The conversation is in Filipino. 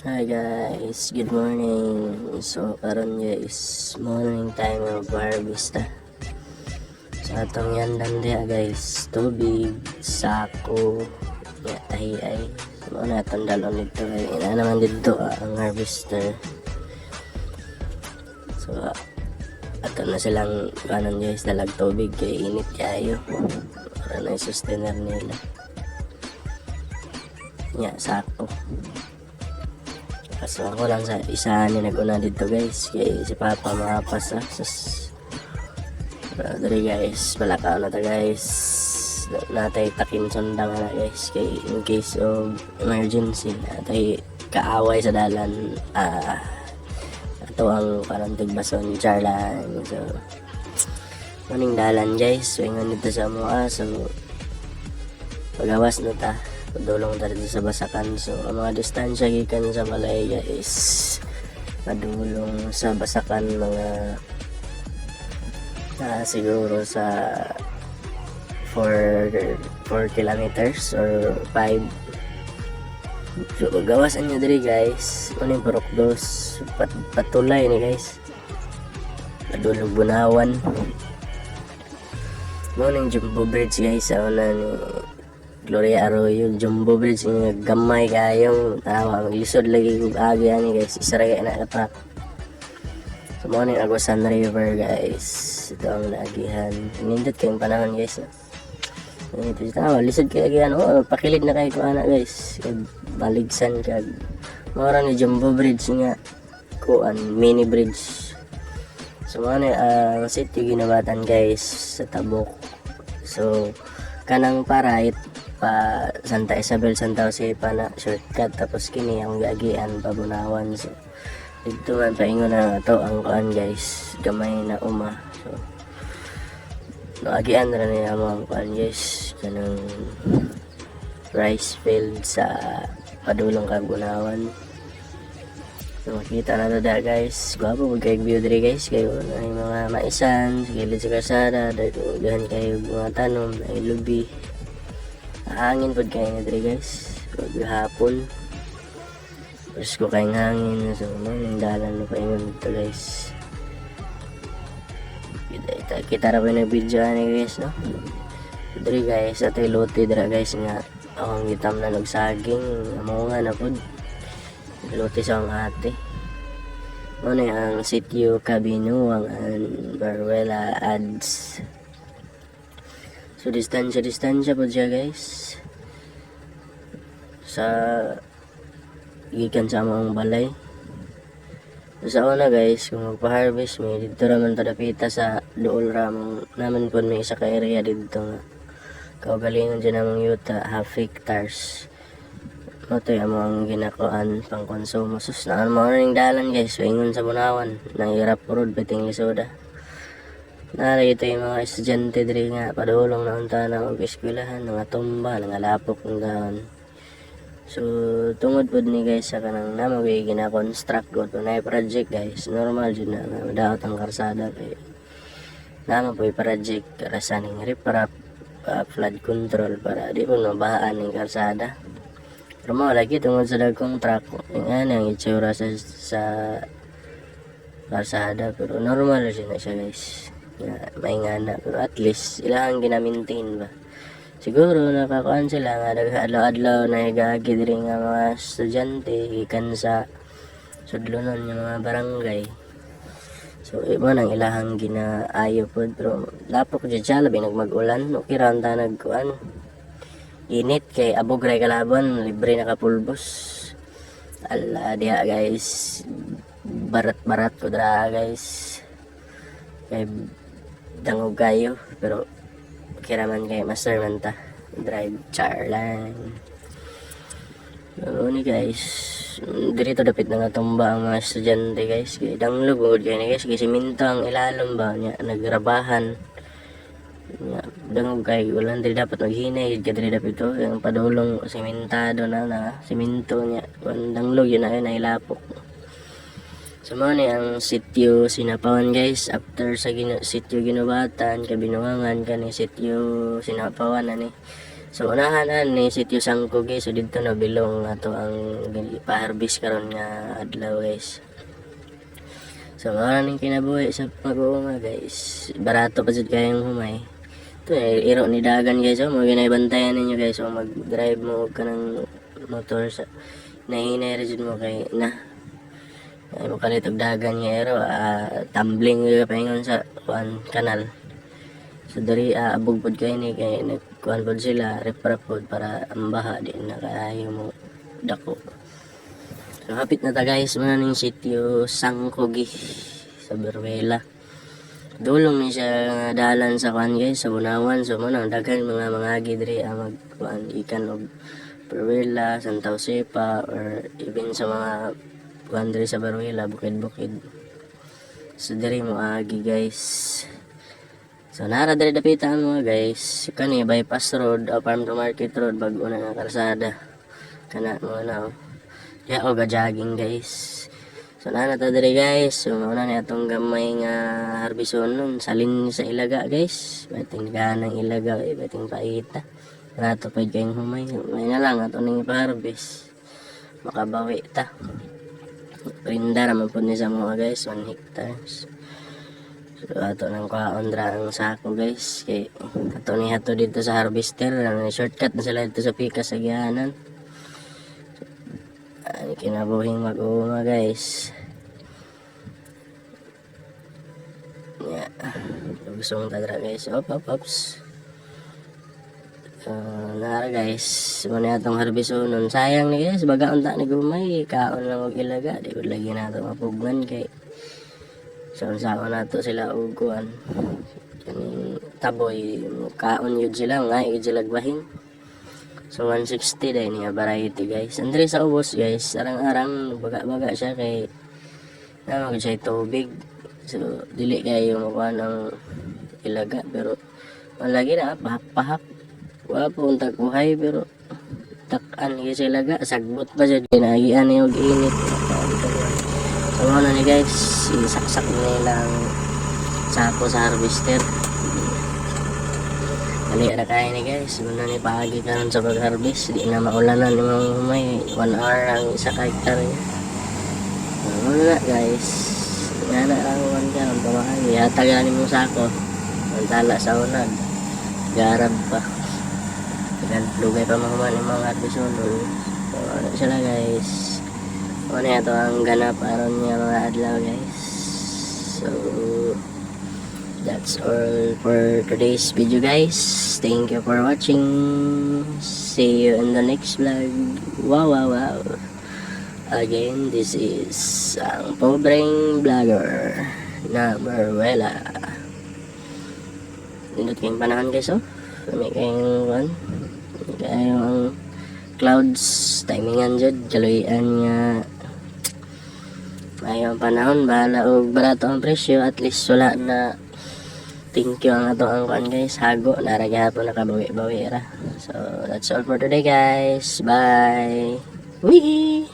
Hi guys, good morning. So karon guys, morning time of harvest ta. Sa atong yandan diha guys, tubig, sako, ya tahi ay. So na atong dalon dito kay ina naman dito ang harvester. So ato na silang kanan guys, dalag tubig kay init kayo. Para na sustainer nila. Ya sako. So ako lang sa isa ni naguna dito guys, kay si Papa makapas dari guys, balakaw na ta guys, natay takin sundang na guys, kay in case of emergency natay kaaway sa dalan, ato ang parang tigbason charlan. So maning dalan guys, so ingon dito sa mga, so pagawas na ta, padulong ta dito sa Basakan. So ang mga distansya gikan sa Malaya is padulong sa Basakan mga siguro sa 4 kilometers or 5. So gawasan nyo diri guys, uning purok dos patulay ni guys, padulong Bunawan, uning Jumbo Bridge guys, sa una ni Gloria Arroyo, Jumbo Bridge nga gamay kayong tawa, maglisod lagi kong agi ani guys, isa ra kay na truck. So mo ni Agusan River guys, ito ang naagihan, nindot kayong panahon guys. Ito si tawa, lisod kay agihan, pakilid na kayo ko ana guys, kag baligsan kag mora ni Jumbo Bridge nga kuan, mini bridge. So mo ni ang city ginabatan guys sa Tabok. So kanang parait pa Santa Isabel, Santa Jose pa na shortcut, tapos kini ang gagian pa Bunawan. So dito man paingon na to ang kuan guys, gamay na uma. So nagian na niya ang kuan guys, kanang rice field sa padulong kag Bunawan. So makita na to da guys, gwapo pag kayong view diri guys, kayo na yung mga maisan sa gilid sa kalsada, dahan kayo mga tanom na lubi. Hangin pod kayo na diri guys, pag hapon terus ko kayong hangin. So yung dalan na paingon dito guys, kita ra pa yung video ani guys, no? Diri guys, ato ilote dira guys nga akong gitam na nagsaging amo nga na pod ilote sa ang ate. Ano ang sitio Kabinuang and Baruela ads. So distansya po siya guys sa gikan sa among balay. So sa una guys, kung magpa-harvest may dito raman tadapita sa duol ramong naman po may isa ka area dito nga kaugalingon dyan namang yuta, half hectares. Ito yung mga ginakuan pang konsumo. Sus na ano mga ring dalan guys, ingon sa Bunawan nahirap po road piting lisoda. Narito yung mga estudyante diri nga padulong na unta na mag-eskwelahan, nga tumba, nga lapok ng dahon. So tungod pod ni guys sa kanang namaway gina-construct god na project guys, normal jud na daot ang karsada kay naman po project para sa ning riprap, flood control para di po mabahaan ng karsada. Pero mo lagi tungod sa dagkong truck nga ang itsura sa karsada, pero normal na siya guys. May nga na, pero at least ilang ginamintain ba, siguro nakakuan sila nga adlaw-adlaw na higagi diri nga mga estudyante ikan sa sudlonon yung mga barangay. So iba nang ilahang ginaayo po, pero lapok dyan siya labi nagmag-ulan, okay ran ta nagkuan init kay abog ray kalaban, libre nakapulbos. Ala diha guys, barat-barat ko dra guys, kay dangog kayo, pero kiraman kay master man ta drive charlan. So ni guys, dirito dapit na nga tumba ang mga estudyante guys, kay danglog kay ni guys, kay siminto ang ilalom ba nya nagrabahan nya dangog kay ulan diri dapat maghinay kay diri dapat ito yung padulong simentado na siminto nya danglog yun na yun ay lapok. So mo ni ang sitio Sinapawan guys, after sa sitio Ginubatan, Kabinuangan kani sitio Sinapawan ani. So unahan ni sitio Sangkogi, so dito na bilong ato ang pa-harvest karon nga adlaw guys. So mara ning kinabuhi sa pag-uuma guys. Barato pa jud kayong humay. Ito iro ni dagan guys, mo ginaybantayan ninyo guys, so mag-drive mo og kanang motor sa nahinay ra jud mo kay na ay mo kalit og dagan nga iro, tumbling ka paingon sa kanal. So dari abog pod kay ni kay nagkuhan pod sila reprap pod para ang baha di na kaayo mo dako. So hapit na ta guys muna ning sitio Sangkogi sa Beruela. Dulong ni siya nga dalan sa kuan guys sa Bunawan. So muna daghan mga agi diri magkuhan ikan og Beruela, Santa Josepa or even sa mga kuan diri sa Beruela bukid-bukid. So diri mo agi guys. So nara diri dapitan mo guys, kani bypass road o farm to market road bag-o na nga kalsada. Kana mo na ya o jogging guys. So nara ta diri guys, so una ni atong gamay nga harbison nun salin sa ilaga guys. Bating ganang ilaga, bating paita. Rato pa kayong humay. May na lang ato ning pa-harvest. Makabawi ta. Prinda raman po ni sa mga guys, 1 hectares. So ato nang kaon dra ang sako guys kay ato ni hato dito sa harvester, shortcut na sila dito sa pika sa gihanan. Ani kinabuhing mag-uuma guys. Yeah. Gusto mong tadra guys. Ops. Nara guys, muna atong harbisonon. Sayang ni guys, bagaon ta ni gumay, kaon lang og ilaga, di ko lagi nato mapugman kay sa nato sila og kuan kaning taboy kaon yun sila nga yun sila bahin. So 160 dahil niya variety guys. Andre sa ubos guys, arang-arang baga-baga siya kay namag siya tubig. So dili kayo makuha ng ilaga pero malagi na pahap wala po untag buhay pero takan niya sa ilaga sagbot pa siya ginagian niya og init. So na ni guys, isaksak nilang sako sa harvester. Dali na kaya ni guys, muna ni paagi karon sa pag-harvest. Di na maulanan ni mga humay, 1 hour ang isa ka hektar niya. Muna na guys, nga na ang 1 karon pamahagi. Hatagan mo sako, ang tala sa unag, garab pa. Tagal lugay pa mga humay mga harvest nun. So ano sila guys. Ano ito ang ganap aron niya mga adlaw guys. So that's all for today's video guys. Thank you for watching. See you in the next vlog. Wow. Again, this is ang pobreng vlogger na Beruela. Nindot kayong panahon guys oh. May kayong ang clouds timingan jud kaluyan nga mayong panahon bahala og barato ang presyo at least wala na thank you ang ato ang kuan guys hago nara gyapon nakabawi-bawi ra. So that's all for today guys, bye. Wee.